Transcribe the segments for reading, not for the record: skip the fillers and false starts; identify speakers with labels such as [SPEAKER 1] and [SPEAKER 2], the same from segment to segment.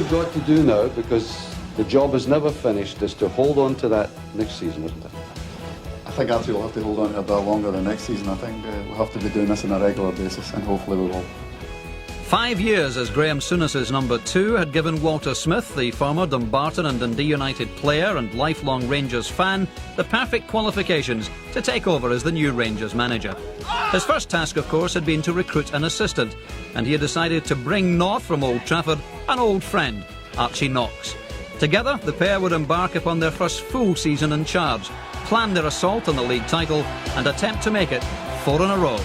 [SPEAKER 1] we've got to do now, because the job is never finished, is to hold on to that next season, isn't it?
[SPEAKER 2] I think actually we'll have to hold on to it a bit longer than next season. I think we'll have to be doing this on a regular basis, and hopefully we will.
[SPEAKER 3] 5 years as Graham Souness's number 2 had given Walter Smith, the former Dumbarton and Dundee United player and lifelong Rangers fan, the perfect qualifications to take over as the new Rangers manager. His first task, of course, had been to recruit an assistant, and he had decided to bring north from Old Trafford an old friend, Archie Knox. Together, the pair would embark upon their first full season in charge, plan their assault on the league title and attempt to make it 4 in a row.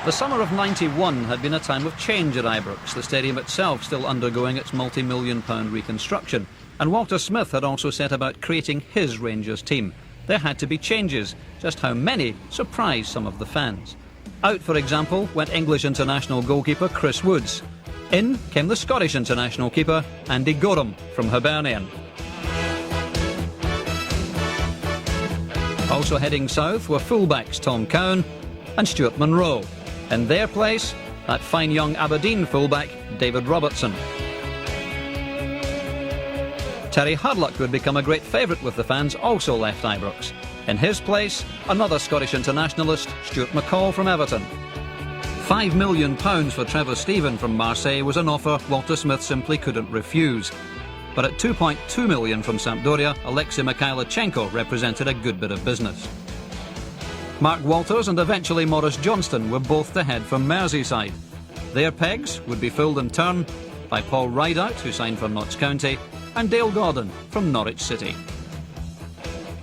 [SPEAKER 3] The summer of '91 had been a time of change at Ibrox, the stadium itself still undergoing its multi-million-pound reconstruction. And Walter Smith had also set about creating his Rangers team. There had to be changes. Just how many surprised some of the fans. Out, for example, went English international goalkeeper Chris Woods. In came the Scottish international keeper Andy Gorham from Hibernian. Also heading south were fullbacks Tom Cowan and Stuart Munro. In their place, that fine young Aberdeen fullback, David Robertson. Terry Hurlock, who had become a great favourite with the fans, also left Ibrox. In his place, another Scottish internationalist, Stuart McCall from Everton. £5 million for Trevor Stephen from Marseille was an offer Walter Smith simply couldn't refuse. But at £2.2 million from Sampdoria, Alexei Mikhailichenko represented a good bit of business. Mark Walters and eventually Maurice Johnston were both to head for Merseyside. Their pegs would be filled in turn by Paul Rideout, who signed for Notts County, and Dale Gordon from Norwich City.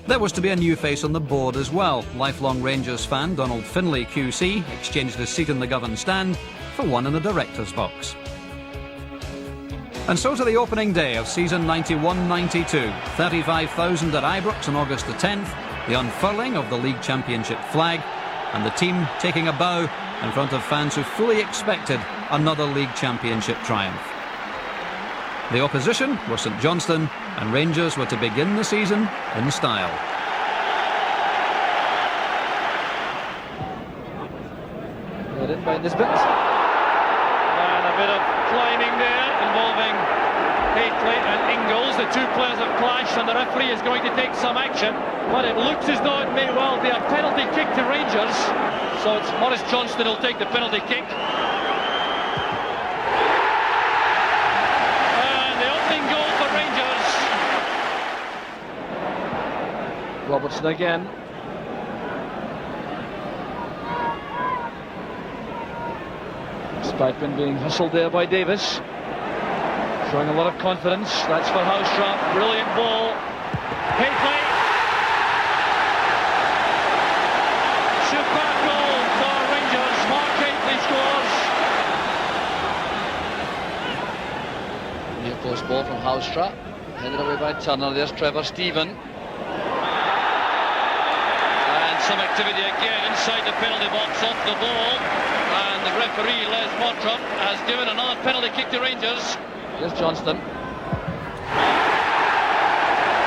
[SPEAKER 3] There was to be a new face on the board as well. Lifelong Rangers fan Donald Finlay QC exchanged his seat in the Govan stand for one in the director's box. And so to the opening day of season 91-92, 35,000 at Ibrox on August the 10th, the unfurling of the League Championship flag, and the team taking a bow in front of fans who fully expected another League Championship triumph. The opposition were St Johnstone, and Rangers were to begin the season in style.
[SPEAKER 4] Led in by Nisbet. And a bit of climbing there involving Hateley and Ingalls. The two players have clashed and the referee is going to take some action. But it looks as though it may well be a penalty kick to Rangers. So it's Maurice Johnston who'll take the penalty kick. And the opening goal for Rangers. Robertson again. Spikeman being hustled there by Davis. Showing a lot of confidence. That's for Housetrap. Brilliant ball. Hateley.
[SPEAKER 5] ball from Houstra. Headed away by Turner. There's Trevor Stephen. And some activity again inside the penalty box off the ball. And the referee, Les Mottram, has given another penalty kick to Rangers. Here's Johnston.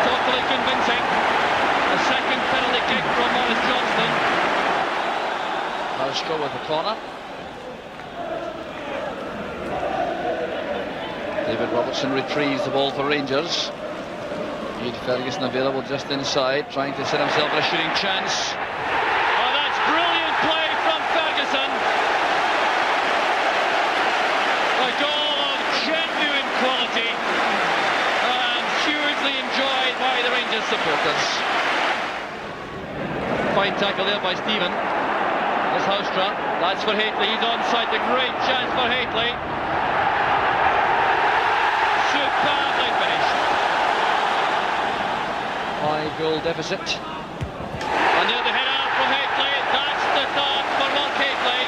[SPEAKER 5] Totally convincing. A second penalty kick from Maurice Johnston. Houstra with the corner. David Robertson retrieves the ball for Rangers. Reid Ferguson available just inside, trying to set himself a shooting chance. Oh, that's brilliant play from Ferguson. A goal of genuine quality and hugely enjoyed by the Rangers supporters. Fine tackle there by Stephen. There's Houstra. That's for Hateley. He's onside. A great chance for Hateley. Superbly finished. 5-goal deficit. And there the header from Hateley. That's the thought for Mark Hateley.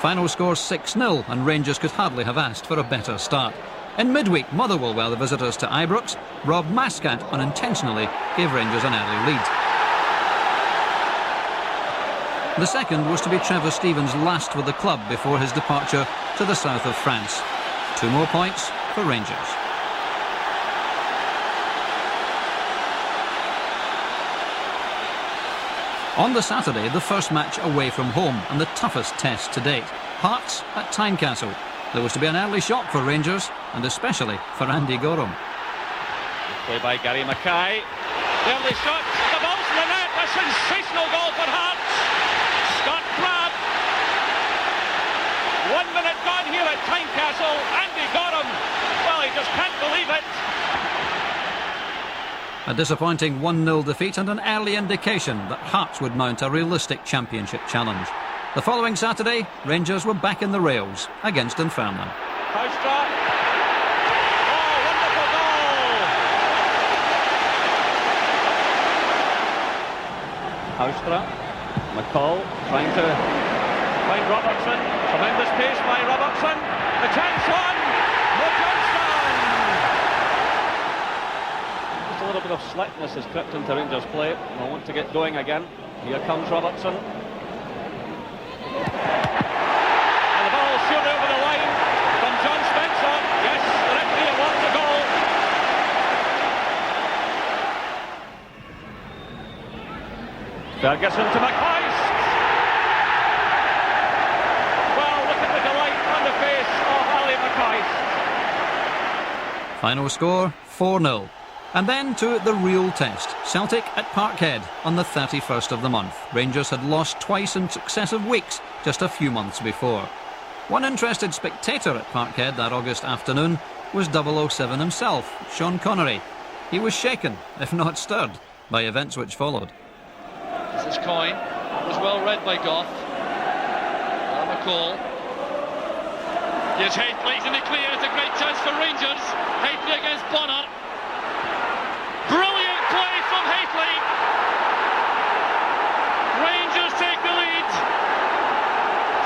[SPEAKER 3] Final score 6-0, and Rangers could hardly have asked for a better start. In midweek, Motherwell were the visitors to Ibrox. Rob Mascat unintentionally gave Rangers an early lead. The second was to be Trevor Stephen's last with the club before his departure to the south of France. 2 more points for Rangers. On the Saturday, the first match away from home and the toughest test to date. Hearts at Tynecastle. There was to be an early shock for Rangers, and especially for Andy Gorham.
[SPEAKER 4] Play by Gary Mackay. Early shot, the ball's in the net. A sensational goal for Hearts. Scott Crabb. 1 minute gone here at Tynecastle. Andy Gorham, well, he just can't believe it.
[SPEAKER 3] A disappointing 1-0 defeat and an early indication that Hearts would mount a realistic championship challenge. The following Saturday, Rangers were back in the rails against Dunfermline.
[SPEAKER 4] Houstra. Oh, wonderful goal! Houstra. McCall trying to find Robertson. Tremendous pace by Robertson. The chance on! Johnston! Just a little bit of slackness has crept into Rangers play. They'll want to get going again. Here comes Robertson. And the ball shot over the line from John Spencer. Yes, the referee awards the goal. Ferguson to McCoist. Well, look at the delight on the face of Ally McCoist.
[SPEAKER 3] Final score 4-0. And then to the real test. Celtic at Parkhead on the 31st of the month. Rangers had lost twice in successive weeks just a few months before. One interested spectator at Parkhead that August afternoon was 007 himself, Sean Connery. He was shaken, if not stirred, by events which followed.
[SPEAKER 5] This is Coyne. It was well read by Gough. McCall. Here's Hateley in the clear. It's a great chance for Rangers. Hateley against Bonner. Brilliant play from Hateley. Rangers take the lead.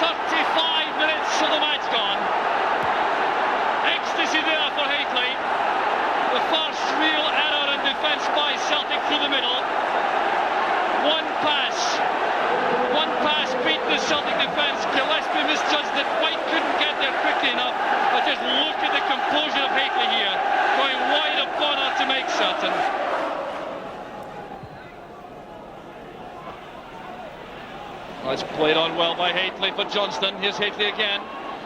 [SPEAKER 5] 35 minutes to the match gone. Ecstasy there for Hateley. The first real error in defence by Celtic through the middle. One pass beat the Celtic defence. Gillespie misjudged it. White couldn't get there quickly enough. But just look at the composure of Hateley here, going wide of Bonner to make certain. Oh, it's played on well by Hateley for Johnston. Here's Hateley again,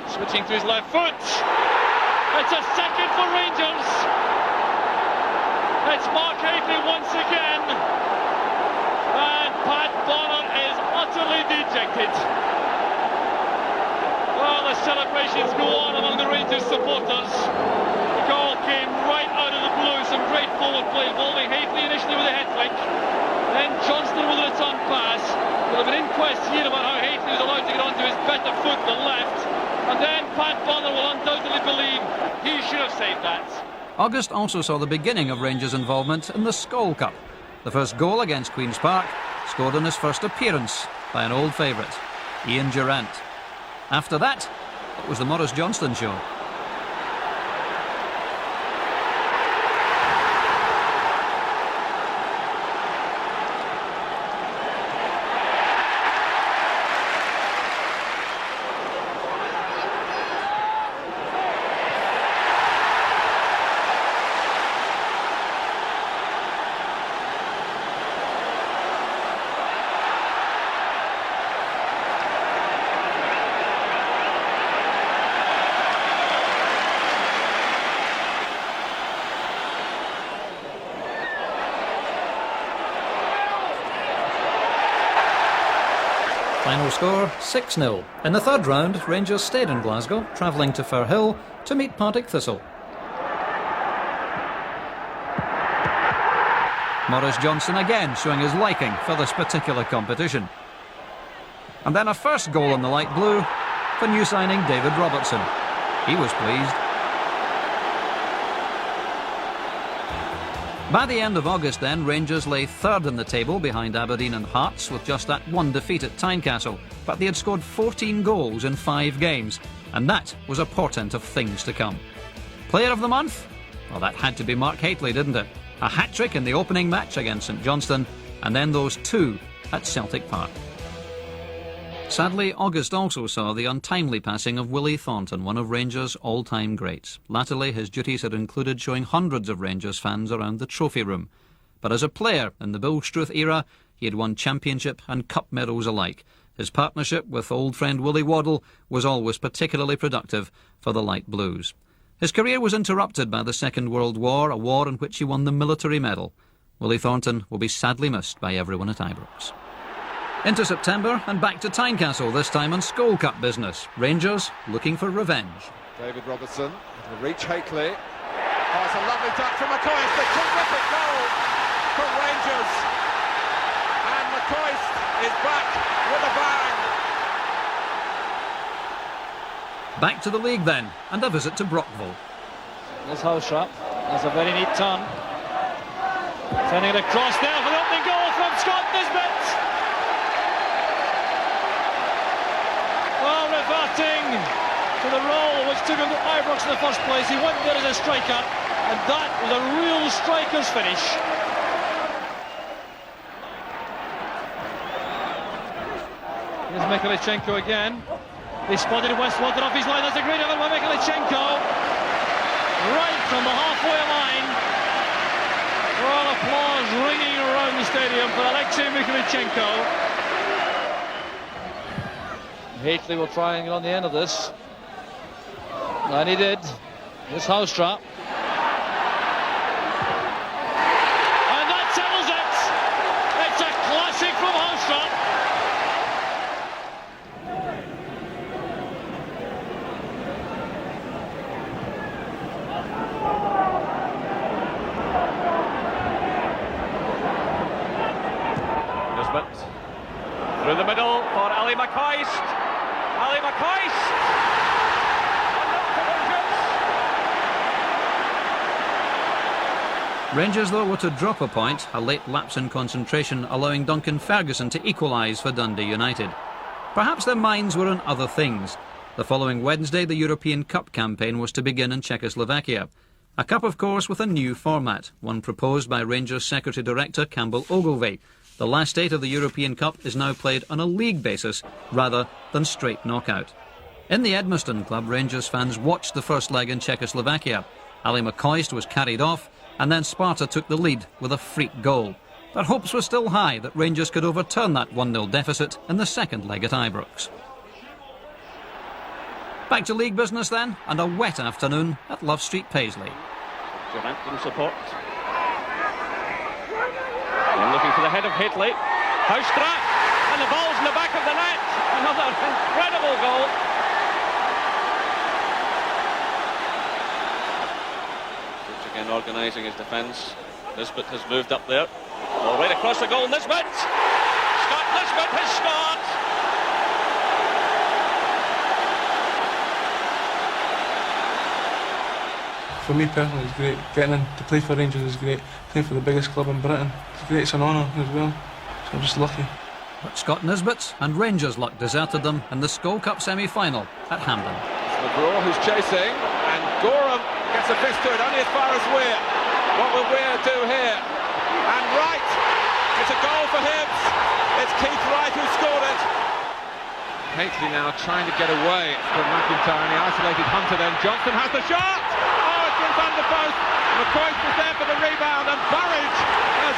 [SPEAKER 5] switching to his left foot. It's a second for Rangers. It's Mark Hateley once again. And Pat Bonner is utterly dejected. Well, the celebrations go on among the Rangers supporters. The goal came right out of the blue. Some great forward play involving Hateley initially with a head flick. Then Johnston with a return pass. We'll have an inquest here about how Hateley was allowed to get onto his better foot, the left. And then Pat Bonner will undoubtedly believe he should have saved that.
[SPEAKER 3] August also saw the beginning of Rangers' involvement in the Skoll Cup. The first goal against Queen's Park, scored in his first appearance by an old favourite, Ian Durrant. After that, it was the Maurice Johnston show. Final score 6-0. In the third round, Rangers stayed in Glasgow, travelling to Firhill to meet Partick Thistle. Maurice Johnson again showing his liking for this particular competition. And then a first goal in the light blue for new signing David Robertson. He was pleased. By the end of August then, Rangers lay third in the table behind Aberdeen and Hearts with just that one defeat at Tynecastle. But they had scored 14 goals in 5 games, and that was a portent of things to come. Player of the month? Well, that had to be Mark Hateley, didn't it? A hat-trick in the opening match against St Johnstone, and then those 2 at Celtic Park. Sadly, August also saw the untimely passing of Willie Thornton, one of Rangers' all-time greats. Latterly, his duties had included showing hundreds of Rangers fans around the trophy room. But as a player in the Bill Struth era, he had won championship and cup medals alike. His partnership with old friend Willie Waddle was always particularly productive for the Light Blues. His career was interrupted by the Second World War, a war in which he won the military medal. Willie Thornton will be sadly missed by everyone at Ibrox. Into September and back to Tynecastle, this time on Skull Cup business. Rangers looking for revenge.
[SPEAKER 6] David Robertson will reach Hateley. Oh, it's a lovely touch from McCoist. A terrific goal for Rangers. And McCoist is back with a bang.
[SPEAKER 3] Back to the league then, and a visit to Brockville.
[SPEAKER 4] There's Housetrap. That's a very neat turn. Sending it across there for the opening goal from Scott Nisbet. Well, reverting to the role which took him to Ibrox in the first place. He went there as a striker, and that was a real striker's finish. Here's Mikhailichenko again. They spotted Westwater off his line. That's a great effort by Mikhailichenko. Right from the halfway line. Well, applause ringing around the stadium for Alexei Mikhailichenko. Hateley will try and get on the end of this. And he did. This Housetrap. And that settles it. It's a classic from Housetrap. Nisbet. Through the middle for Ally McCoist. Ally McCoist!
[SPEAKER 3] Rangers, though, were to drop a point, a late lapse in concentration allowing Duncan Ferguson to equalise for Dundee United. Perhaps their minds were on other things. The following Wednesday, the European Cup campaign was to begin in Czechoslovakia. A cup, of course, with a new format, one proposed by Rangers Secretary-Director Campbell Ogilvie. The last 8 of the European Cup is now played on a league basis rather than straight knockout. In the Edmiston club, Rangers fans watched the first leg in Czechoslovakia. Ally McCoist was carried off, and then Sparta took the lead with a freak goal. But hopes were still high that Rangers could overturn that 1-0 deficit in the second leg at Ibrox. Back to league business then, and a wet afternoon at Love Street, Paisley.
[SPEAKER 4] Johansson support. And looking for the head of Hateley. Housetrap, and the ball's in the back of the net. Another incredible goal. Once again organising his defence. Nisbet has moved up there. Ball right across the goal. Nisbet! Scott Nisbet has scored!
[SPEAKER 7] For me personally, it's great. Getting in to play for Rangers is great. Playing for the biggest club in Britain, it's great. It's an honour as well. So I'm just lucky.
[SPEAKER 3] But Scott Nisbet and Rangers' luck deserted them in the Skull Cup semi-final at Hampden.
[SPEAKER 6] McGraw who's chasing, and Gorham gets a fist to it, only as far as Weir. What will Weir do here? And Wright, it's a goal for Hibs. It's Keith Wright who scored it. Hateley now trying to get away from McIntyre, and he isolated Hunter then. Johnson has the shot! Oh, it's in front of the post. McCoist was there for the rebound, and Burridge has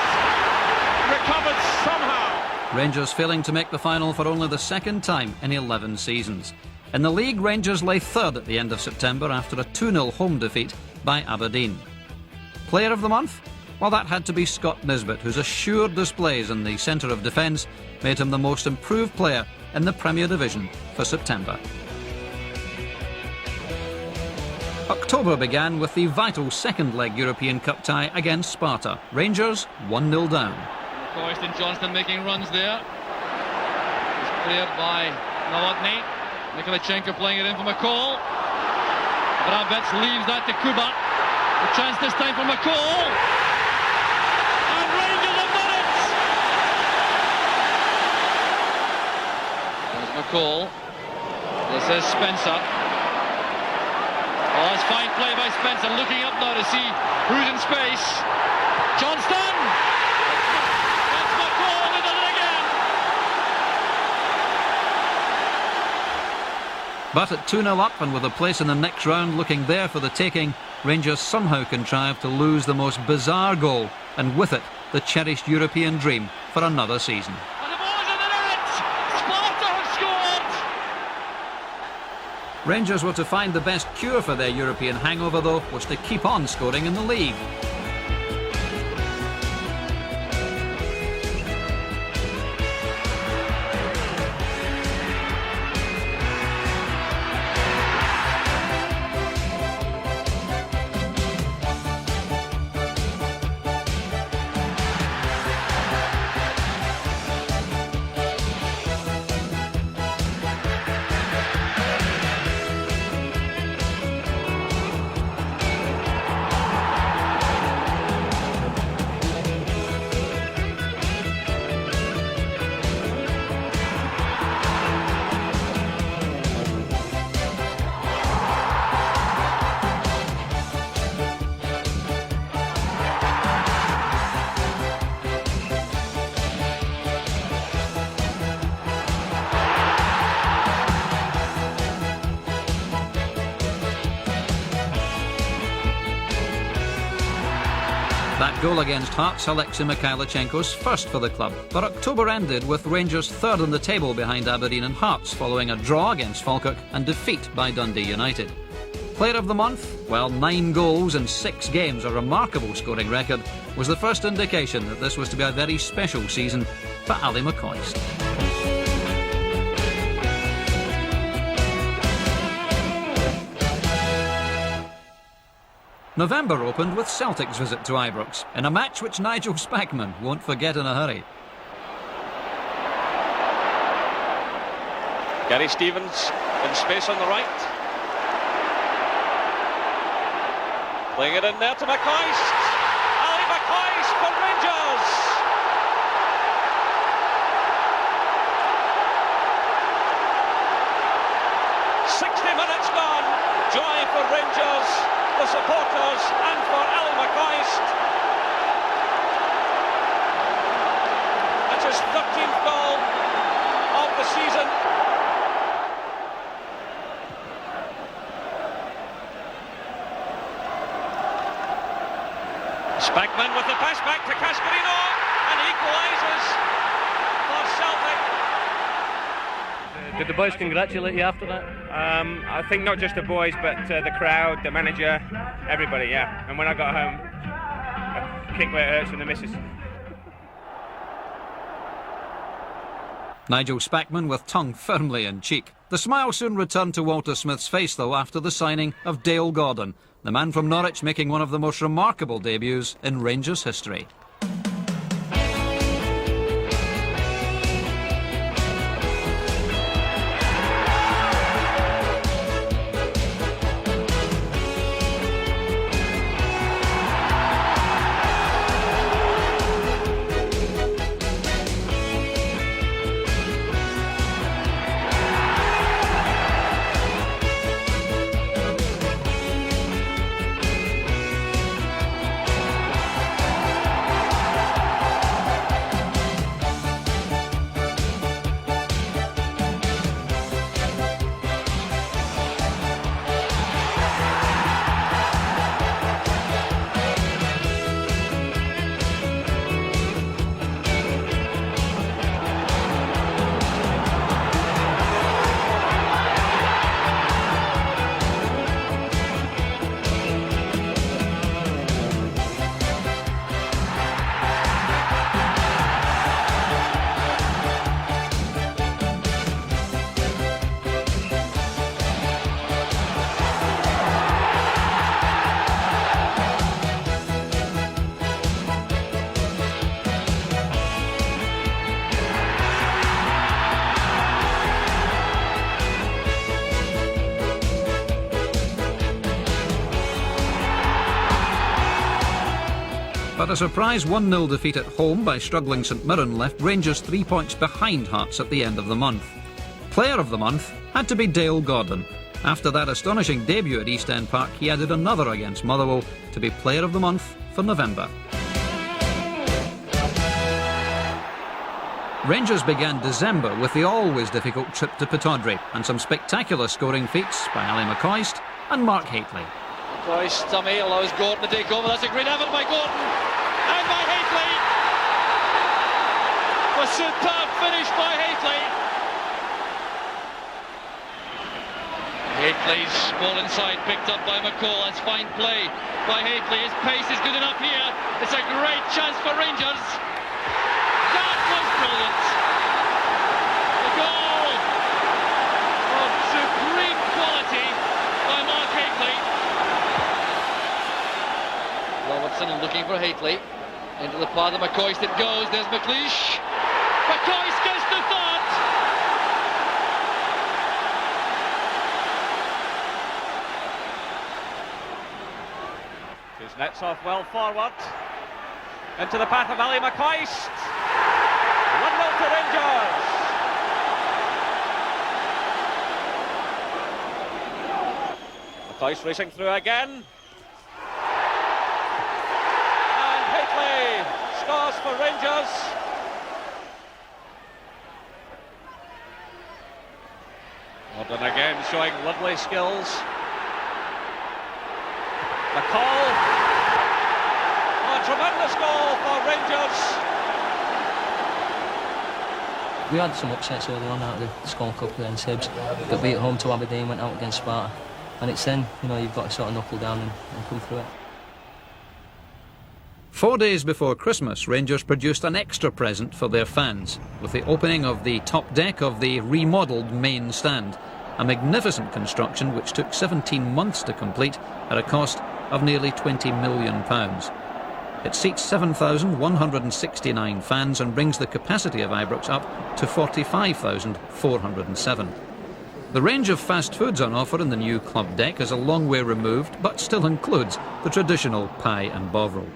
[SPEAKER 6] recovered somehow.
[SPEAKER 3] Rangers failing to make the final for only the second time in 11 seasons. In the league, Rangers lay third at the end of September after a 2-0 home defeat by Aberdeen. Player of the month? Well, that had to be Scott Nisbet, whose assured displays in the centre of defence made him the most improved player in the Premier Division for September. October began with the vital second-leg European Cup tie against Sparta. Rangers 1-0 down.
[SPEAKER 4] McCoist and Johnston making runs there. It's cleared by Novotny. Nikolaichenko playing it in for McCall. Brabets leaves that to Kuba. The chance this time for McCall. And Rangers have done it! There's McCall. This is Spencer. Oh, that's fine play by Spencer. Looking up now to see who's in space. Johnston! That's McCall, he does it again!
[SPEAKER 3] But at 2-0 up and with a place in the next round looking there for the taking, Rangers somehow contrived to lose the most bizarre goal, and with it, the cherished European dream for another season.
[SPEAKER 4] And the ball is in the net! Sparta have scored!
[SPEAKER 3] Rangers were to find the best cure for their European hangover, though, was to keep on scoring in the league. That goal against Hearts, Ally McCoist's first for the club. But October ended with Rangers third on the table behind Aberdeen and Hearts, following a draw against Falkirk and defeat by Dundee United. Player of the month? Well, 9 goals in 6 games, a remarkable scoring record, was the first indication that this was to be a very special season for Ally McCoist. November opened with Celtic's visit to Ibrox, in a match which Nigel Spackman won't forget in a hurry.
[SPEAKER 6] Gary Stevens in space on the right. Playing it in there to McCoist. Ally McCoist for Rangers. Minutes gone. Joy for Rangers, the supporters, and for Ally McCoist. That's his 13th goal of the season. Spackman with the pass back to Cascarino, and equalises for Celtic.
[SPEAKER 8] Did the boys congratulate you after that?
[SPEAKER 9] I think not just the boys, but the crowd, the manager, everybody, yeah. And when I got home, I kicked where it hurts from the missus.
[SPEAKER 3] Nigel Spackman with tongue firmly in cheek. The smile soon returned to Walter Smith's face, though, after the signing of Dale Gordon, the man from Norwich making one of the most remarkable debuts in Rangers history. But a surprise 1-0 defeat at home by struggling St Mirren left Rangers 3 points behind Hearts at the end of the month. Player of the month had to be Dale Gordon. After that astonishing debut at East End Park, he added another against Motherwell to be player of the month for November. Rangers began December with the always difficult trip to Pittodrie and some spectacular scoring feats by Ally McCoist and Mark Hateley.
[SPEAKER 4] McCoist, dummy, allows Gordon to take over. That's a great effort by Gordon and by Hateley. A superb finish by Hateley. Hateley's ball inside, picked up by McCall. That's fine play by Hateley. His pace is good enough here. It's a great chance for Rangers. That was brilliant. The goal of supreme quality by Mark Hateley. Robertson looking for Hateley. Into the path of McCoist it goes. There's McLeish. McCoist gets the third.
[SPEAKER 6] His nets off well forward. Into the path of Ally McCoist. 1-0 to Rangers. McCoist racing through again. And Hateley scores for Rangers. Gordon again showing lovely skills. McCall. A tremendous goal for Rangers.
[SPEAKER 10] We had some upsets early on out of the Scone Cup against Hibs. Got beat at home to Aberdeen, went out against Sparta. And it's then, you've got to sort of knuckle down and come through it.
[SPEAKER 3] 4 days before Christmas, Rangers produced an extra present for their fans with the opening of the top deck of the remodelled main stand, a magnificent construction which took 17 months to complete at a cost of nearly £20 million. It seats 7,169 fans and brings the capacity of Ibrox up to 45,407. The range of fast foods on offer in the new club deck is a long way removed, but still includes the traditional pie and bovril.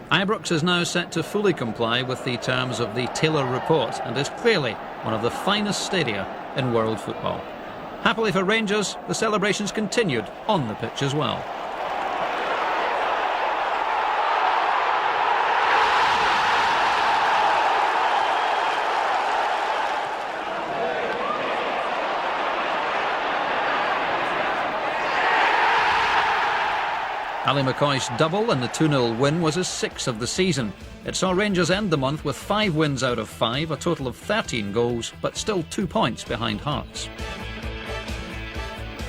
[SPEAKER 3] Ibrox is now set to fully comply with the terms of the Taylor Report and is clearly one of the finest stadia in world football. Happily for Rangers, the celebrations continued on the pitch as well. Ally McCoist's double and the 2-0 win was his 6th of the season. It saw Rangers end the month with 5 wins out of 5, a total of 13 goals, but still 2 points behind Hearts.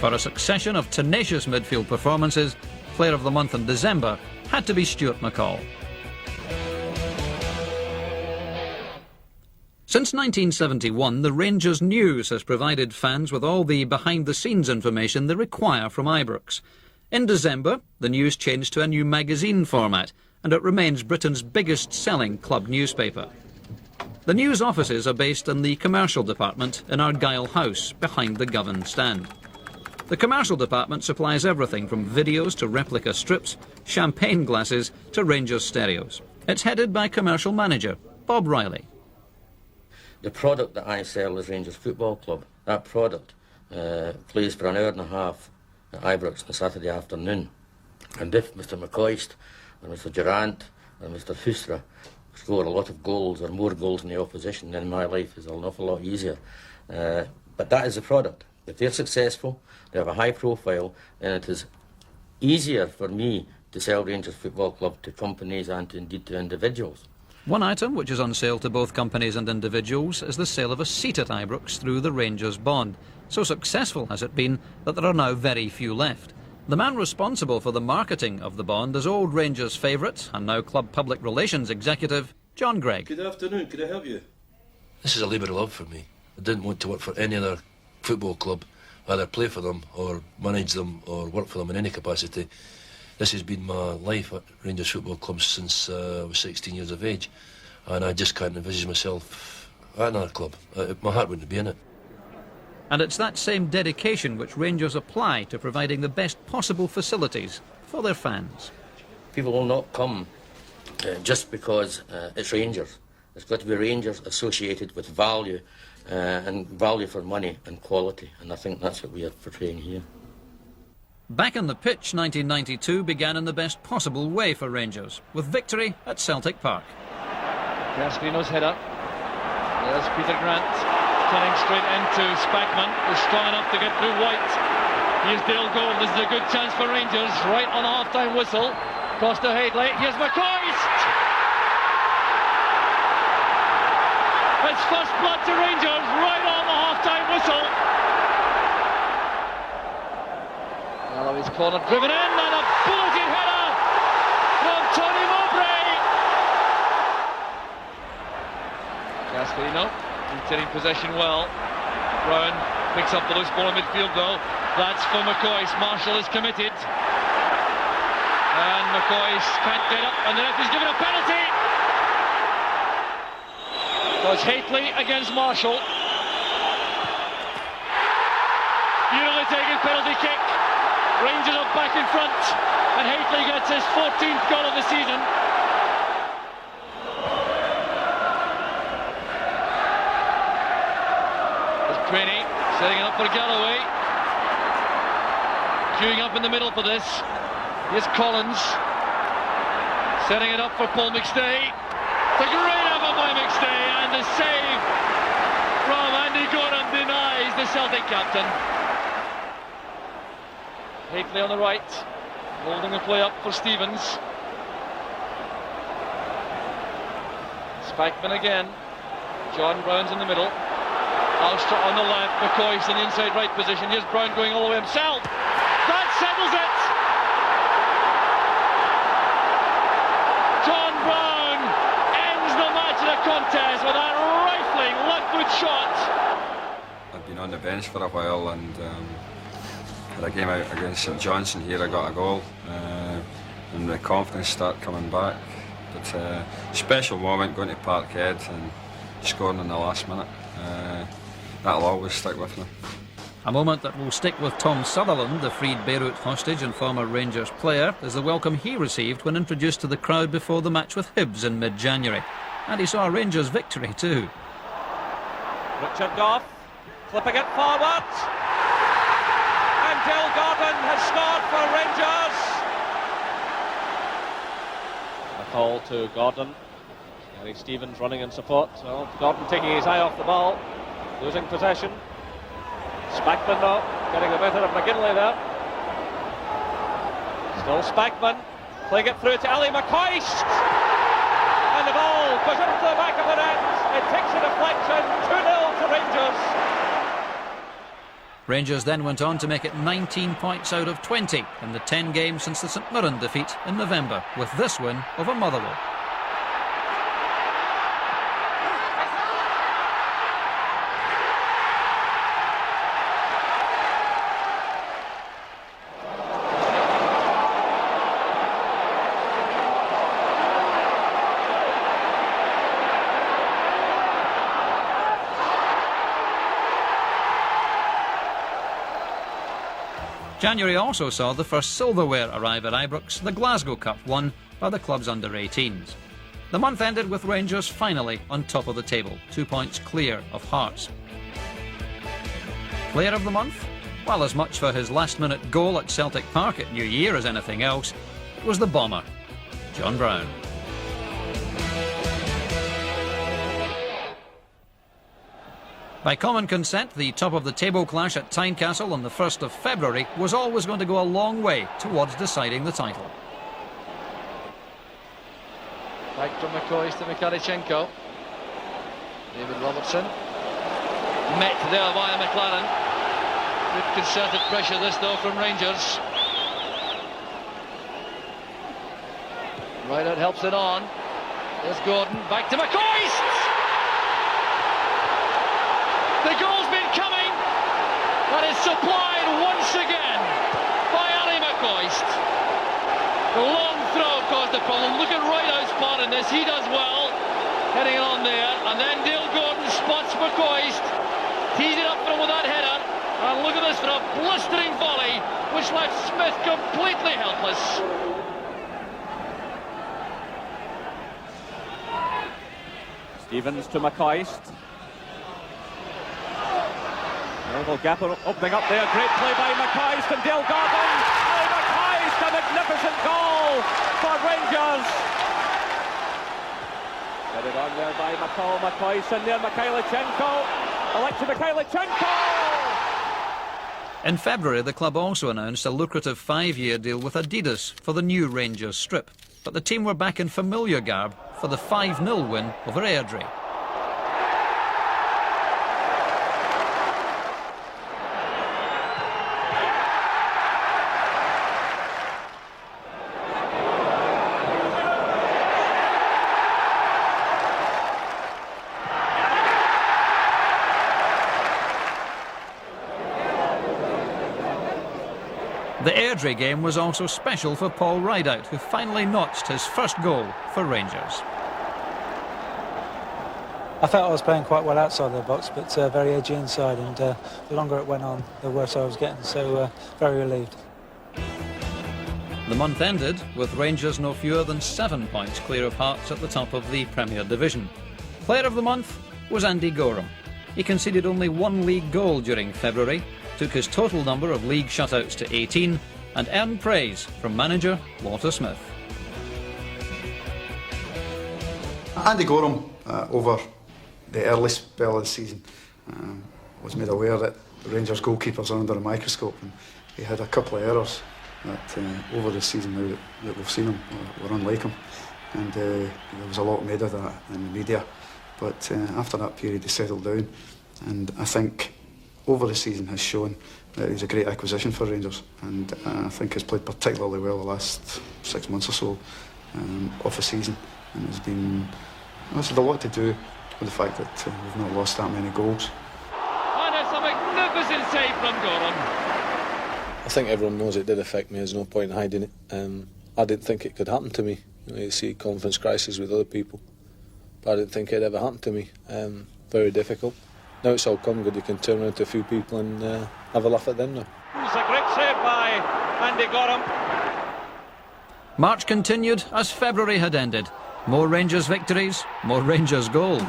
[SPEAKER 3] For a succession of tenacious midfield performances, Player of the Month in December had to be Stuart McCall. Since 1971, the Rangers News has provided fans with all the behind-the-scenes information they require from Ibrox. In December, the news changed to a new magazine format, and it remains Britain's biggest-selling club newspaper. The news offices are based in the commercial department in Argyle House, behind the Govan stand. The commercial department supplies everything from videos to replica strips, champagne glasses to Rangers stereos. It's headed by commercial manager Bob Riley.
[SPEAKER 11] The product that I sell is Rangers Football Club. That product plays for an hour and a half at Ibrox on a Saturday afternoon. And if Mr McCoist or Mr Durant or Mr Fustra score a lot of goals or more goals than the opposition, then my life is an awful lot easier. But that is the product. If they're successful, they have a high profile, then it is easier for me to sell Rangers Football Club to companies and indeed to individuals.
[SPEAKER 3] One item which is on sale to both companies and individuals is the sale of a seat at Ibrox through the Rangers bond. So successful has it been that there are now very few left. The man responsible for the marketing of the bond is old Rangers favourite and now club public relations executive John Gregg.
[SPEAKER 12] Good afternoon, can I help you?
[SPEAKER 13] This is a labour of love for me. I didn't want to work for any other football club, either play for them or manage them or work for them in any capacity. This has been my life at Rangers Football Club since I was 16 years of age, and I just can't envisage myself at another club. My heart wouldn't be in it.
[SPEAKER 3] And it's that same dedication which Rangers apply to providing the best possible facilities for their fans.
[SPEAKER 11] People will not come just because it's Rangers. It's got to be Rangers associated with value, and value for money and quality, and I think that's what we are portraying here.
[SPEAKER 3] Back on the pitch, 1992 began in the best possible way for Rangers, with victory at Celtic Park.
[SPEAKER 4] Gasparino's header. There's Peter Grant turning straight into Spackman, who's strong enough to get through White. Here's Dale Gold. This is a good chance for Rangers, right on a half-time whistle. Across to Hateley. Here's McCoist. It's first blood to Rangers, right on the half-time whistle. Galloway's corner driven in, and a bulletin header from Tony Mowbray. Gasparino retaining possession well. Brown picks up the loose ball in midfield though. That's for McCoist. Marshall is committed. And McCoist can't get up, and the referee's given a penalty. So it's Hateley against Marshall. Beautifully taken penalty kick. Rangers are back in front, and Hateley gets his 14th goal of the season. There's Craney setting it up for Galloway. Queuing up in the middle for this. Here's Collins setting it up for Paul McStay. It's a great effort by McStay, and the save from Andy Gordon denies the Celtic captain. Hateley on the right, holding the play up for Stevens. Spackman again. John Brown's in the middle. Alstra on the left. McCoist in the inside right position. Here's Brown going all the way himself. That settles it! John Brown ends the match in a contest with that rifling left foot shot.
[SPEAKER 12] I've been on the bench for a while, and had a game out against St Johnstone here. I got a goal, and the confidence started coming back. But special moment going to Parkhead and scoring in the last minute. That'll always stick with me.
[SPEAKER 3] A moment that will stick with Tom Sutherland, the freed Beirut hostage and former Rangers player, is the welcome he received when introduced to the crowd before the match with Hibs in mid-January. And he saw a Rangers victory too.
[SPEAKER 6] Richard Gough clipping it forward. And Dale Gordon has scored for Rangers.
[SPEAKER 4] A call to Gordon. Gary Stevens running in support. So Gordon taking his eye off the ball, losing possession. Spackman though, getting the better of McGinley there. Still Spackman, playing it through to Ally McCoist. And the ball goes into the back of the net. It takes a deflection, 2-0 to Rangers.
[SPEAKER 3] Rangers then went on to make it 19 points out of 20 in the 10 games since the St Mirren defeat in November, with this win over Motherwell. January also saw the first silverware arrive at Ibrox, the Glasgow Cup, won by the club's under-18s. The month ended with Rangers finally on top of the table, 2 points clear of Hearts. Player of the month? Well, as much for his last-minute goal at Celtic Park at New Year as anything else, it was the bomber, John Brown. By common consent, the top-of-the-table clash at Tynecastle on the 1st of February was always going to go a long way towards deciding the title.
[SPEAKER 4] Back from McCoist to Mikhalichenko. David Robertson. Met there by McLaren. Good concerted pressure this though from Rangers. Rideout helps it on. There's Gordon. Back to McCoist! The goal's been coming, but it's supplied once again by Ally McCoist. The long throw caused the problem. Look at Rideout's part in this. He does well, heading it on there. And then Dale Gordon spots McCoist, tees it up for him with that header. And look at this for a blistering volley, which left Smith completely helpless.
[SPEAKER 6] Evans to McCoist. A little gap opening up there. Great play by McCoist and Dale Gordon. Ally McCoist, a magnificent goal for Rangers. Get it on there by McCoist in there. Alexei Mikhailichenko.
[SPEAKER 3] In February, the club also announced a lucrative 5-year deal with Adidas for the new Rangers strip. But the team were back in familiar garb for the 5-0 win over Airdrie. The Airdrie game was also special for Paul Rideout, who finally notched his first goal for Rangers.
[SPEAKER 14] I felt I was playing quite well outside the box, but very edgy inside, and the longer it went on, the worse I was getting, so very relieved.
[SPEAKER 3] The month ended with Rangers no fewer than 7 points clear of Hearts at the top of the Premier Division. Player of the month was Andy Gorham. He conceded only 1 league goal during February, took his total number of league shutouts to 18 and earned praise from manager Walter Smith.
[SPEAKER 2] Andy Gorham, over the early spell of the season, was made aware that the Rangers goalkeepers are under a microscope, and he had a couple of errors that over the season now that we've seen him were unlike him, and there was a lot made of that in the media. But after that period he settled down, and I think over the season has shown that he's a great acquisition for Rangers, and I think has played particularly well the last 6 months or so of the season, and has had a lot to do with the fact that we've not lost that many goals.
[SPEAKER 5] And it's a magnificent save from Gorham.
[SPEAKER 7] I think everyone knows it did affect me. There's no point in hiding it. I didn't think it could happen to me. You see confidence crisis with other people, but I didn't think it ever happened to me. Very difficult. Now it's all come good, you can turn around to a few people and have a laugh at them now.
[SPEAKER 5] It's a great save by Andy Gorham.
[SPEAKER 3] March continued as February had ended. More Rangers victories, more Rangers goals.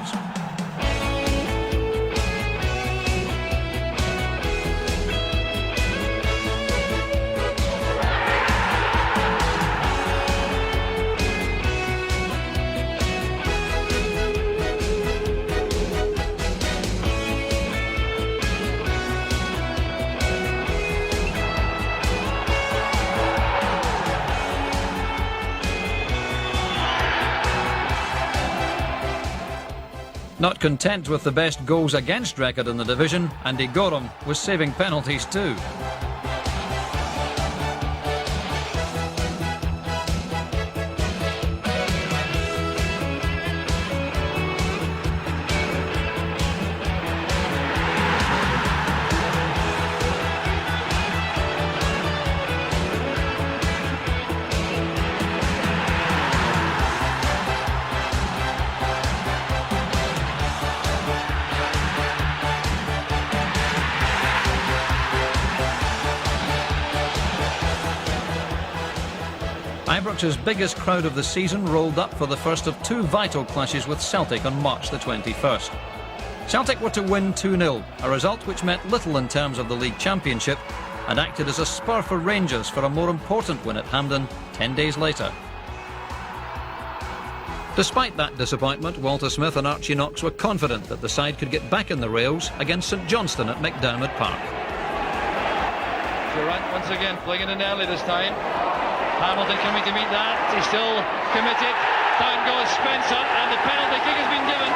[SPEAKER 3] Not content with the best goals against record in the division, Andy Gorham was saving penalties too. Ibrox's biggest crowd of the season rolled up for the first of 2 vital clashes with Celtic on March the 21st. Celtic were to win 2-0, a result which meant little in terms of the league championship and acted as a spur for Rangers for a more important win at Hampden 10 days later. Despite that disappointment, Walter Smith and Archie Knox were confident that the side could get back in the rails against St Johnstone at McDermott Park.
[SPEAKER 4] Durant once again playing in early this time. Hamilton coming to meet that. He's still committed. Down goes Spencer, and the penalty kick has been given.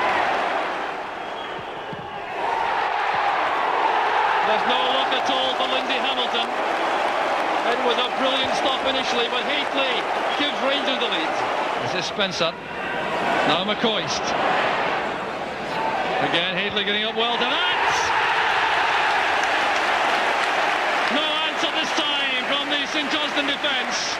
[SPEAKER 4] There's no look at all for Lindsay Hamilton. It was a brilliant stop initially, but Hateley gives Rangers the lead. This is Spencer. Now McCoist. Again, Hateley getting up well to that. No answer this time from the St Johnstone defence.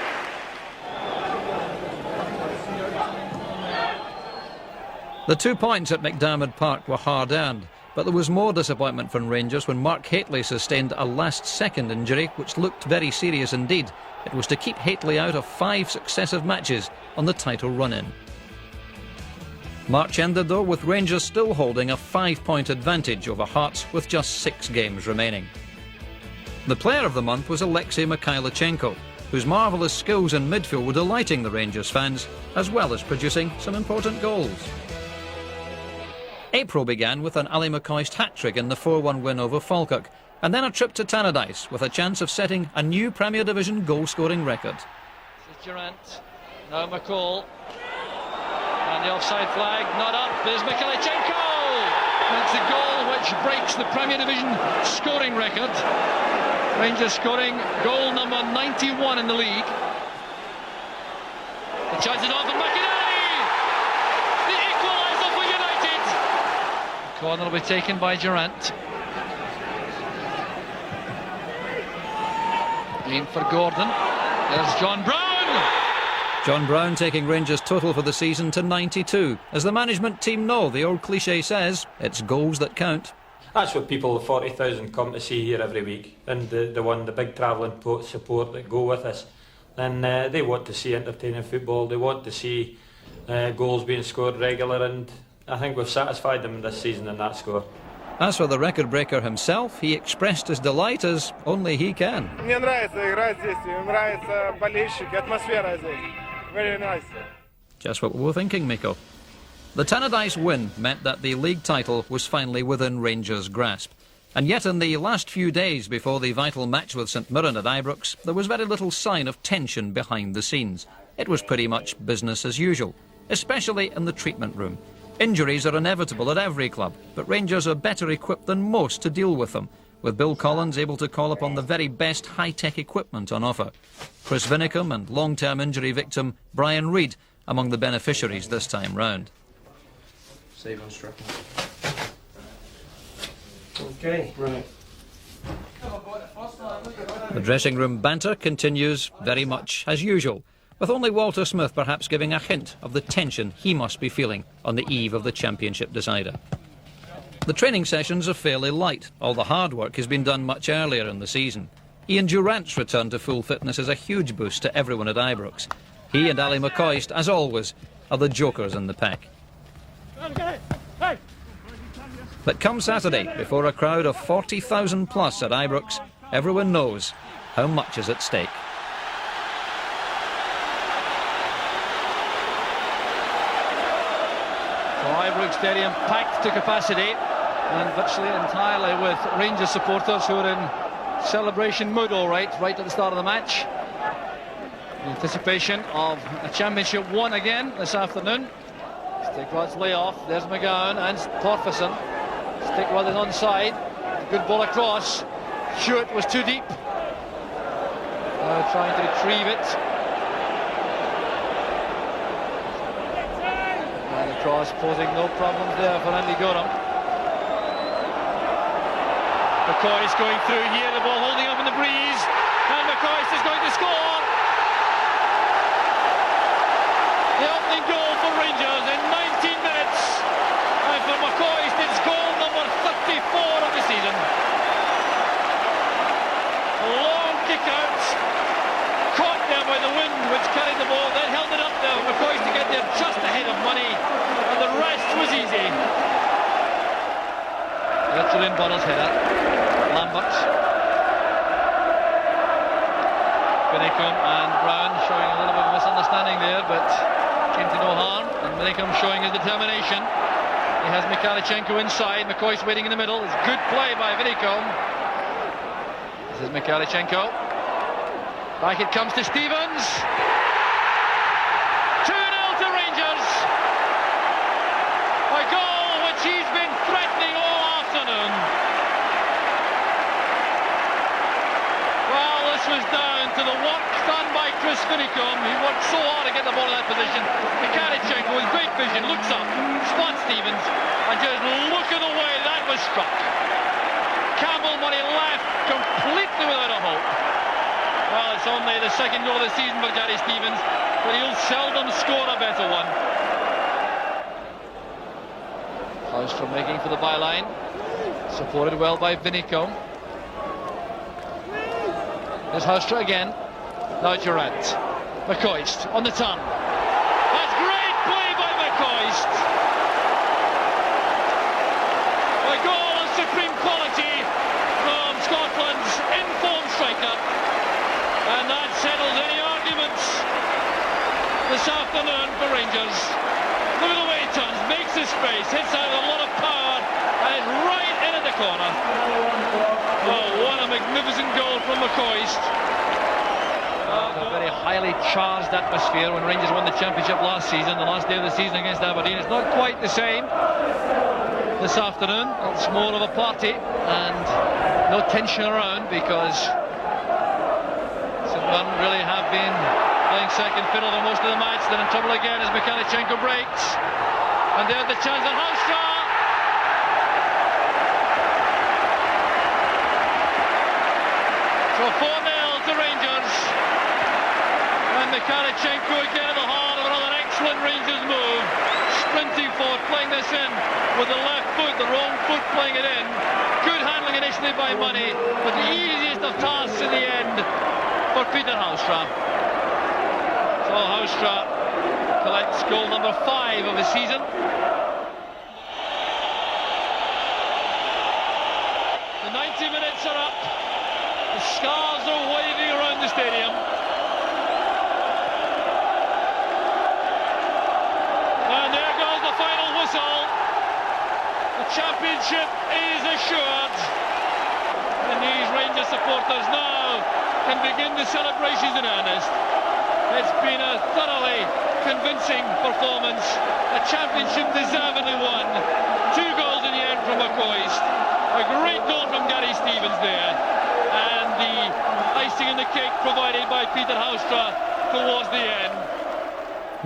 [SPEAKER 3] The 2 points at McDermott Park were hard earned, but there was more disappointment from Rangers when Mark Hateley sustained a last-second injury which looked very serious indeed. It was to keep Hateley out of 5 successive matches on the title run-in. March ended though with Rangers still holding a 5-point advantage over Hearts with just 6 games remaining. The player of the month was Ally McCoist, whose marvellous skills in midfield were delighting the Rangers fans, as well as producing some important goals. April began with an Ally McCoist hat-trick in the 4-1 win over Falkirk, and then a trip to Tannadice with a chance of setting a new Premier Division goal-scoring record.
[SPEAKER 4] This is Durant, now McCall, and the offside flag not up. There's Mikhailchenko! That's the goal which breaks the Premier Division scoring record. Rangers scoring goal number 91 in the league. The chance is on for McInerney! The equaliser for United! The corner will be taken by Durant. In for Gordon. There's John Brown!
[SPEAKER 3] John Brown taking Rangers' total for the season to 92. As the management team know, the old cliché says, it's goals that count.
[SPEAKER 15] That's what people, 40,000, come to see here every week, and the big travelling support that go with us. And they want to see entertaining football, they want to see goals being scored regular, and I think we've satisfied them this season in that score.
[SPEAKER 3] As for the record breaker himself, he expressed his delight as only he can.
[SPEAKER 16] Мне нравится играть здесь, мне нравится болельщики, атмосфера здесь. Very nice.
[SPEAKER 3] Just what we were thinking, Miko. The Tannadice win meant that the league title was finally within Rangers' grasp. And yet in the last few days before the vital match with St Mirren at Ibrox, there was very little sign of tension behind the scenes. It was pretty much business as usual, especially in the treatment room. Injuries are inevitable at every club, but Rangers are better equipped than most to deal with them, with Bill Collins able to call upon the very best high-tech equipment on offer. Chris Vinicum and long-term injury victim Brian Reid among the beneficiaries this time round.
[SPEAKER 17] Save on striking. Okay, right.
[SPEAKER 3] The dressing room banter continues very much as usual, with only Walter Smith perhaps giving a hint of the tension he must be feeling on the eve of the championship decider. The training sessions are fairly light. All the hard work has been done much earlier in the season. Ian Durant's return to full fitness is a huge boost to everyone at Ibrox. He and Ally McCoist, as always, are the jokers in the pack. But come Saturday, before a crowd of 40,000 plus at Ibrox, everyone knows how much is at stake.
[SPEAKER 4] So Ibrox Stadium packed to capacity and virtually entirely with Rangers supporters who are in celebration mood right at the start of the match. In anticipation of a championship won again this afternoon. Stickrod's layoff, there's McGowan and Torferson. Stickrod is onside, good ball across. Hewitt was too deep. Now trying to retrieve it. And the cross posing no problems there for Andy Gorham. McCoist going through here, the ball holding up in the breeze, and McCoist is going to score! The opening goal for Rangers in 19 minutes, and for McCoist it's goal number 34 of the season. A long kick out, caught there by the wind which carried the ball, then held it up there for McCoist to get there just ahead of money, and the rest was easy. Richard Gough header. Lambert, Vinicum and Brown showing a little bit of misunderstanding there, but came to no harm, and Vinicum showing his determination. He has Mikhailchenko inside, McCoist waiting in the middle. It's good play by Vinicum. This is Mikhailchenko. Back it comes to Stevens. 2-0 to Rangers. A goal which he's been threatening all afternoon. Was down to the work done by Chris Vinicum. He worked so hard to get the ball in that position. Mikhailchenko with great vision looks up, spots Stevens, and just look at the way that was struck. Campbell Murray left completely without a hope. Well, it's only the second goal of the season for Gary Stevens, but he'll seldom score a better one. Hallstrom making for the byline, supported well by Vinicum. There's Hallstrom again. Now Durant. McCoist on the turn. That's great play by McCoist. space, hits out with a lot of power, and it's right into the corner. Oh, what a magnificent goal from McCoist. A very highly charged atmosphere when Rangers won the championship last season, the last day of the season against Aberdeen. It's not quite the same this afternoon. It's more of a party and no tension around, because St Mirren really have been playing second fiddle for most of the match. They're in trouble again as Mikhailchenko breaks, and there's the chance on Haustra. So 4-0 to Rangers, and Mikhailchenko again at the heart of another excellent Rangers move, sprinting forward, playing this in with the left foot, the wrong foot playing it in. Good handling initially by Money, but the easiest of tasks in the end for Peter Haustra. So Haustra collects goal number 5 of the season. The 90 minutes are up. The scarves are waving around the stadium. And there goes the final whistle. The championship is assured. And these Rangers supporters now can begin the celebrations in earnest. It's been a thoroughly convincing performance. A championship deservedly won. 2 goals in the end from McCoist. A great goal from Gary Stevens there. And the icing on the cake provided by Peter Haustra towards the end.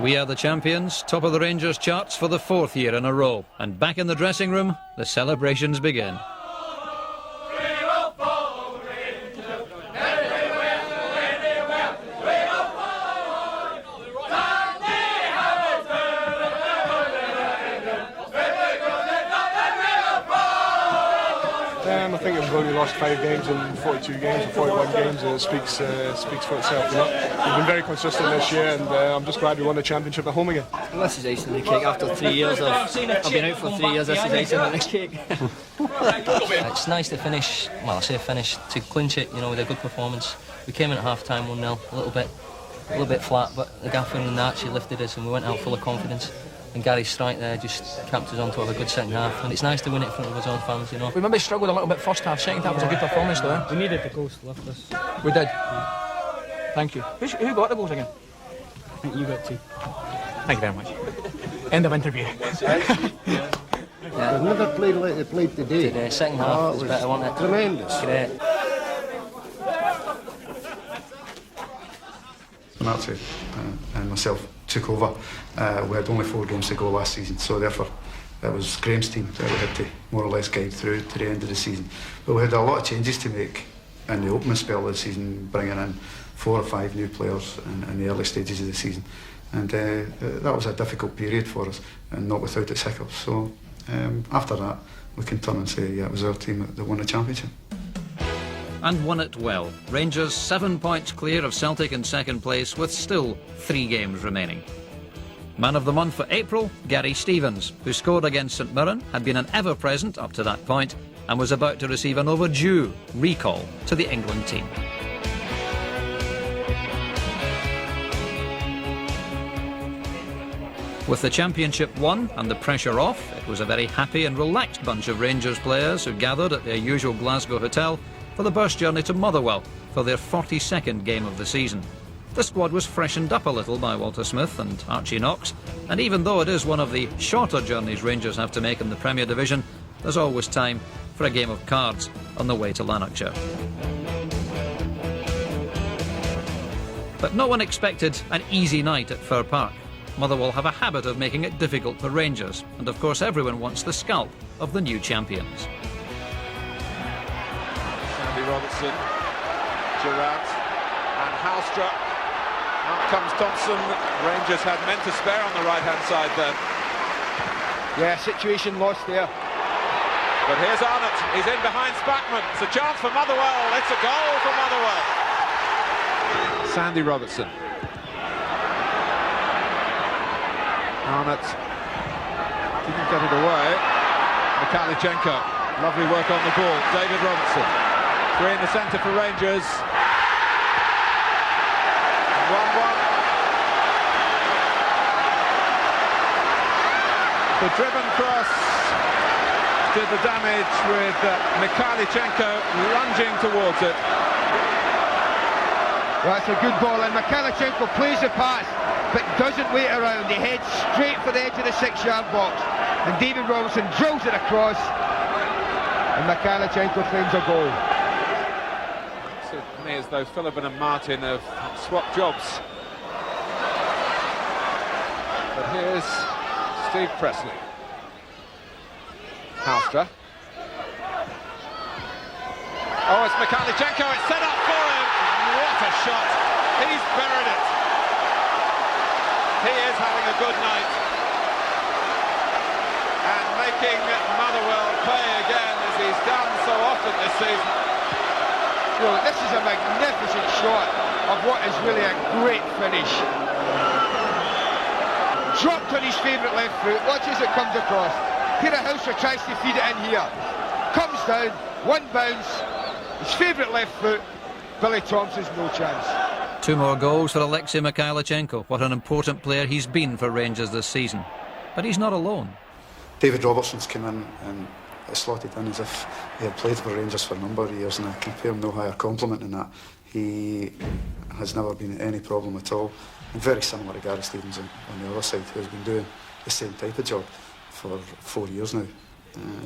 [SPEAKER 3] We are the champions, top of the Rangers charts for the 4th year in a row. And back in the dressing room, the celebrations begin.
[SPEAKER 18] I think we've only lost 5 games in 42 games or 41 games. It speaks for itself. You know? We've been very consistent this year, and I'm just glad we won the championship at home again.
[SPEAKER 10] Well, this is icing on the cake. After 3 years, I've been out for 3 years. This is icing on the cake. It's nice to finish. Well, I say finish, to clinch it. You know, with a good performance. We came in at half time 1-0, a little bit flat, but the gaffer and the actually lifted us, and we went out full of confidence. And Gary's strike there just capped us on to have a good second half, and it's nice to win it in front of his own fans, you know.
[SPEAKER 19] We maybe struggled a little bit first half, second half was a good performance though.
[SPEAKER 14] We needed the goals to lift us.
[SPEAKER 19] We did. Thank you. Who got the goals again?
[SPEAKER 14] I think you got 2.
[SPEAKER 19] Thank you very much. End of interview.
[SPEAKER 20] They've never played like they played today.
[SPEAKER 10] The second half was better, wasn't it?
[SPEAKER 20] Tremendous.
[SPEAKER 10] Great.
[SPEAKER 2] When Archie and myself took over, we had only 4 games to go last season, so therefore it was Graham's team that we had to more or less guide through to the end of the season. But we had a lot of changes to make in the opening spell of the season, bringing in 4 or 5 new players in the early stages of the season, and that was a difficult period for us, and not without its hiccups. So after that, we can turn and say, yeah, it was our team that won the championship.
[SPEAKER 3] And won it well. Rangers 7 points clear of Celtic in second place, with still 3 games remaining. Man of the month for April, Gary Stevens, who scored against St Mirren, had been an ever-present up to that point, and was about to receive an overdue recall to the England team. With the championship won and the pressure off, it was a very happy and relaxed bunch of Rangers players who gathered at their usual Glasgow hotel for the bus journey to Motherwell for their 42nd game of the season. The squad was freshened up a little by Walter Smith and Archie Knox, and even though it is one of the shorter journeys Rangers have to make in the Premier Division, there's always time for a game of cards on the way to Lanarkshire. But no one expected an easy night at Fir Park. Motherwell have a habit of making it difficult for Rangers, and of course everyone wants the scalp of the new champions.
[SPEAKER 6] Andy Robertson, Durant and Haustra. Out comes Thompson. Rangers had men to spare on the right-hand side there.
[SPEAKER 19] Yeah, situation lost there.
[SPEAKER 6] But here's Arnott. He's in behind Spackman. It's a chance for Motherwell. It's a goal for Motherwell. Sandy Robertson. Arnott didn't get it away. Mikhailchenko. Lovely work on the ball. David Robertson. 3 in the centre for Rangers. 1-1. The driven cross did the damage with Mikhailichenko lunging towards it.
[SPEAKER 21] That's a good ball, and Mikhailichenko plays the pass but doesn't wait around. He heads straight for the edge of the 6-yard box, and David Robinson drills it across, and Mikhailichenko claims a goal.
[SPEAKER 6] Looks to me as though Philibin and Martin have swapped jobs. But here's Steve Presley. Halstra. Oh, it's Mikhailichenko, it's set up for him. What a shot. He's buried it. He is having a good night. And making Motherwell pay again, as he's done so often this season.
[SPEAKER 21] Well, this is a magnificent shot of what is really a great finish. Dropped on his favourite left foot, watch as it comes across. Peter Hauser tries to feed it in here. Comes down, one bounce, his favourite left foot. Billy Thompson's no chance.
[SPEAKER 3] 2 more goals for Alexei Mikhailichenko. What an important player he's been for Rangers this season. But he's not alone.
[SPEAKER 2] David Robertson's come in and slotted in as if he had played for Rangers for a number of years, and I can pay him no higher compliment than that. He has never been any problem at all, and very similar to Gary Stevens on the other side, who has been doing the same type of job for 4 years now.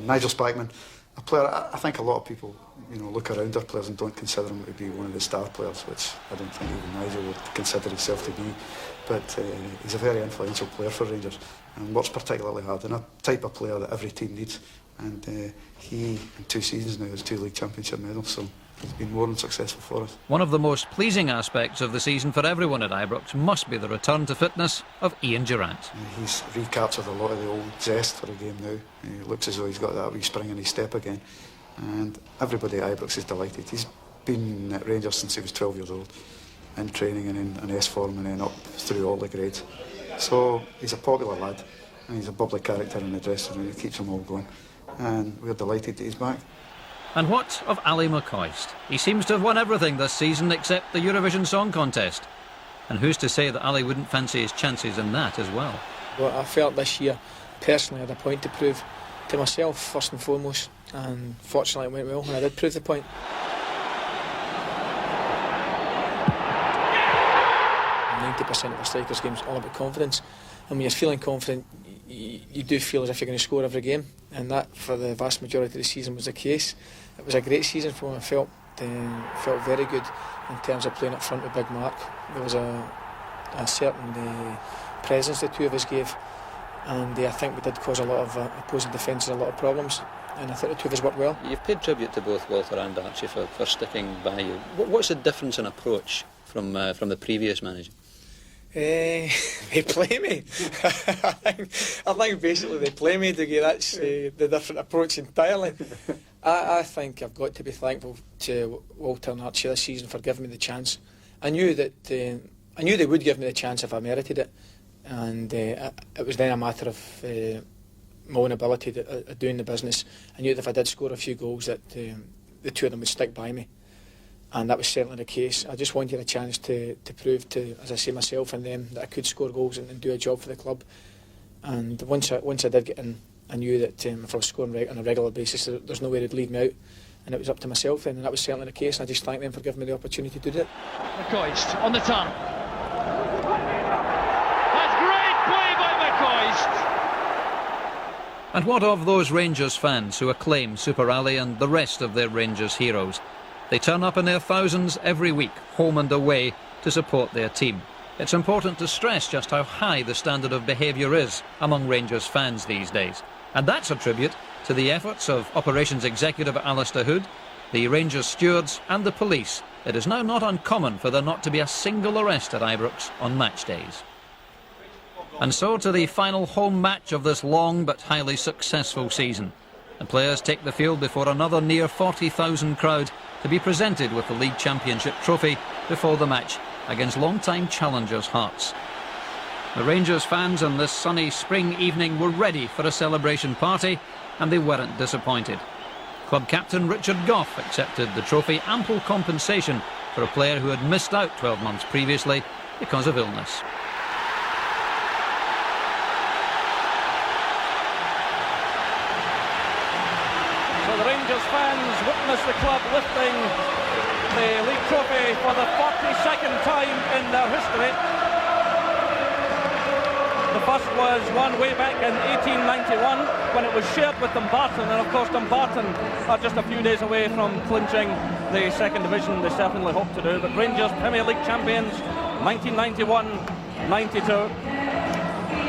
[SPEAKER 2] Nigel Spackman, a player I think a lot of people look around their players and don't consider him to be one of the star players, which I don't think even Nigel would consider himself to be. But he's a very influential player for Rangers and works particularly hard, and a type of player that every team needs. And he, in 2 seasons now, has 2 league championship medals, so he's been more than successful for us.
[SPEAKER 3] One of the most pleasing aspects of the season for everyone at Ibrox must be the return to fitness of Ian Durrant.
[SPEAKER 2] He's recaptured a lot of the old zest for the game now. He looks as though he's got that wee spring in his step again, and everybody at Ibrox is delighted. He's been at Rangers since he was 12 years old, in training and in an S form and then up through all the grades. So he's a popular lad, and he's a bubbly character in the dressing room. He keeps them all going, and we're delighted that he's back.
[SPEAKER 3] And what of Ally McCoist? He seems to have won everything this season except the Eurovision Song Contest. And who's to say that Ally wouldn't fancy his chances in that as well?
[SPEAKER 19] Well, I felt this year, personally, I had a point to prove to myself, first and foremost. And fortunately it went well, and I did prove the point. 90% of a striker's game is all about confidence. And when you're feeling confident, you do feel as if you're going to score every game. And that, for the vast majority of the season, was the case. It was a great season for me. I felt very good in terms of playing up front with Big Mark. There was a certain presence the two of us gave, and I think we did cause a lot of opposing defences a lot of problems, and I think the two of us worked well.
[SPEAKER 22] You've paid tribute to both Walter and Archie for sticking by you. What's the difference in approach from the previous manager?
[SPEAKER 19] They play me. I think basically they play me, Dougie. That's the different approach entirely. I think I've got to be thankful to Walter and Archie this season for giving me the chance. I knew they would give me the chance if I merited it, and it was then a matter of my own ability at doing the business. I knew that if I did score a few goals that the two of them would stick by me. And that was certainly the case. I just wanted a chance to prove to, as I say, myself and them, that I could score goals and do a job for the club. And once I did get in, I knew that if I was scoring on a regular basis, there's no way they'd leave me out. And it was up to myself then, and that was certainly the case. I just thank them for giving me the opportunity to do it.
[SPEAKER 4] McCoist on the turn. That's great play by McCoist.
[SPEAKER 3] And what of those Rangers fans who acclaim Super Ally and the rest of their Rangers heroes? They turn up in their thousands every week, home and away, to support their team. It's important to stress just how high the standard of behaviour is among Rangers fans these days. And that's a tribute to the efforts of Operations Executive Alistair Hood, the Rangers stewards and the police. It is now not uncommon for there not to be a single arrest at Ibrox on match days. And so to the final home match of this long but highly successful season. The players take the field before another near 40,000 crowd to be presented with the League Championship trophy before the match against long-time challengers Hearts. The Rangers fans on this sunny spring evening were ready for a celebration party, and they weren't disappointed. Club captain Richard Gough accepted the trophy, ample compensation for a player who had missed out 12 months previously because of illness.
[SPEAKER 4] Rangers fans witness the club lifting the league trophy for the 42nd time in their history. The first was won way back in 1891 when it was shared with Dumbarton, and of course Dumbarton are just a few days away from clinching the second division. They certainly hope to do, but Rangers Premier League champions 1991-92.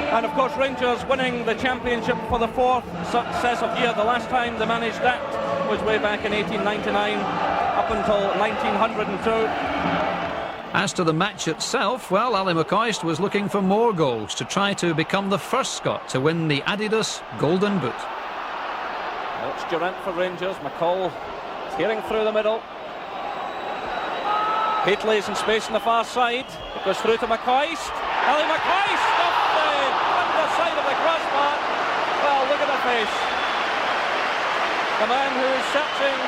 [SPEAKER 4] And of course Rangers winning the championship for the 4th successive year. The last time they managed that was way back in 1899 up until 1902.
[SPEAKER 3] As to the match itself, well, Ally McCoist was looking for more goals to try to become the first Scot to win the Adidas Golden Boot.
[SPEAKER 4] Well, it's Durant for Rangers. McCall tearing through the middle. Hateley's in space on the far side. It goes through to McCoist. Ally McCoist off the underside of the crossbar. Well, look at the face. The man who's searching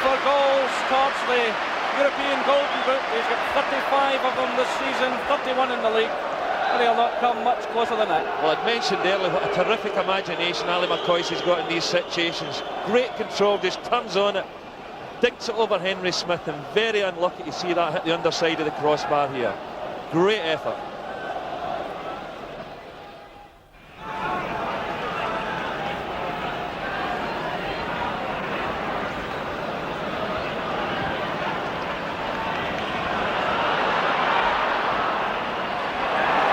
[SPEAKER 4] for goals towards the European Golden Boot. He's got 35 of them this season, 31 in the league, and he'll not come much closer than that.
[SPEAKER 6] Well, I'd mentioned earlier what a terrific imagination Ally McCoist has got in these situations. Great control, just turns on it, digs it over Henry Smith, and very unlucky to see that hit the underside of the crossbar here. Great effort.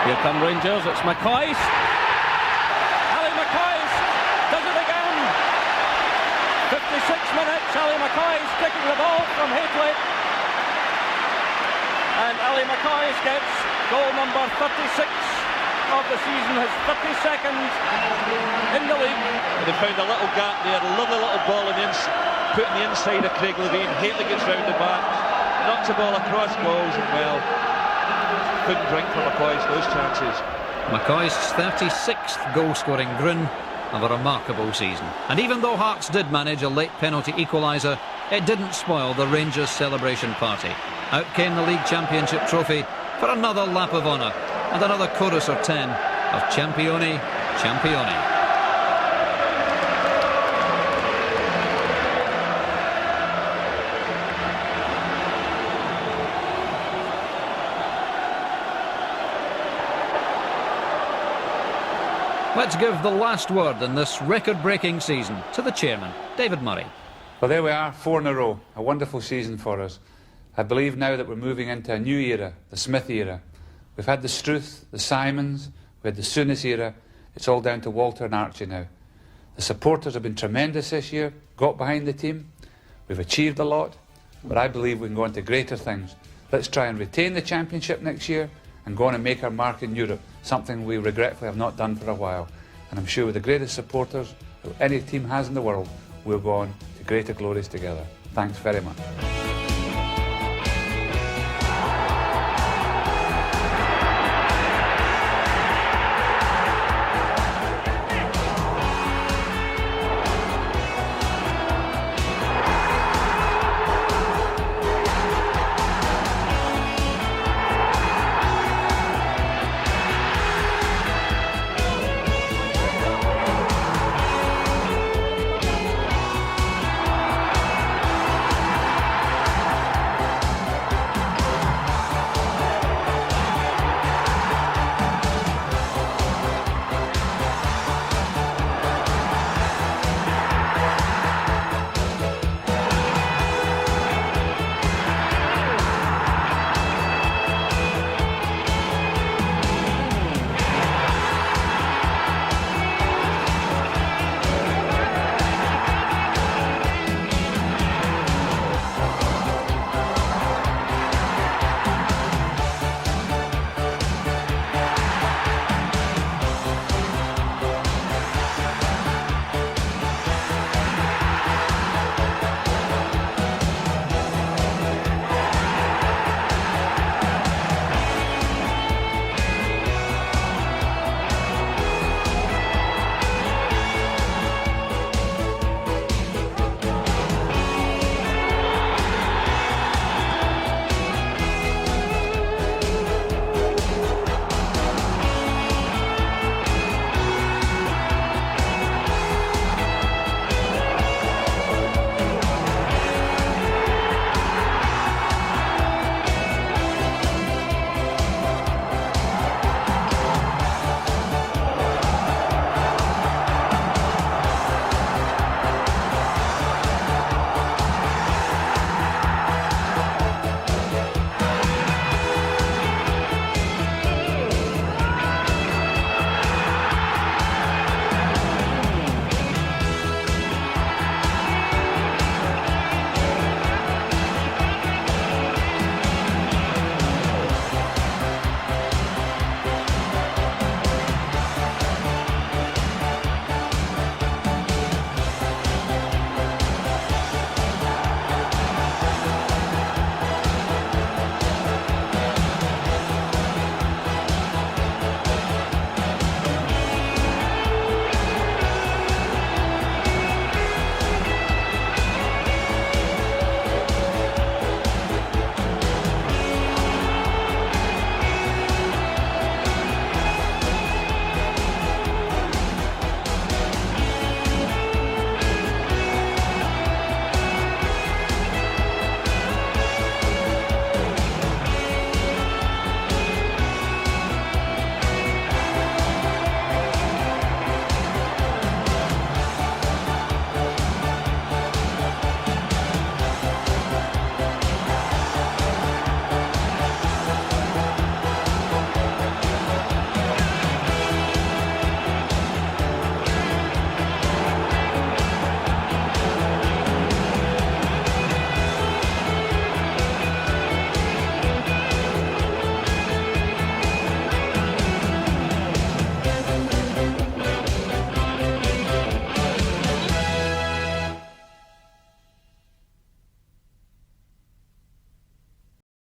[SPEAKER 4] Here come Rangers, it's McCoist. Ally McCoist does it again. 56 minutes, Ally McCoist taking the ball from Hateley. And Ally McCoist gets goal number 36 of the season, his 32nd in the league.
[SPEAKER 6] They found a little gap there, a lovely little ball put in the inside of Craig Levein. Hateley gets round the back, knocks the ball across goals, and well, couldn't drink for McCoist those chances.
[SPEAKER 3] McCoist's 36th goal-scoring grin of a remarkable season. And even though Hearts did manage a late penalty equaliser, it didn't spoil the Rangers celebration party. Out came the league championship trophy for another lap of honour and another chorus or 10 of Campioni, Campioni. Let's give the last word in this record-breaking season to the chairman, David Murray.
[SPEAKER 1] Well, there we are, 4 in a row. A wonderful season for us. I believe now that we're moving into a new era, the Smith era. We've had the Struth, the Simons, we had the Souness era. It's all down to Walter and Archie now. The supporters have been tremendous this year, got behind the team. We've achieved a lot, but I believe we can go on to greater things. Let's try and retain the championship next year and go on and make our mark in Europe, something we regretfully have not done for a while. And I'm sure with the greatest supporters that any team has in the world, we'll go on to greater glories together. Thanks very much.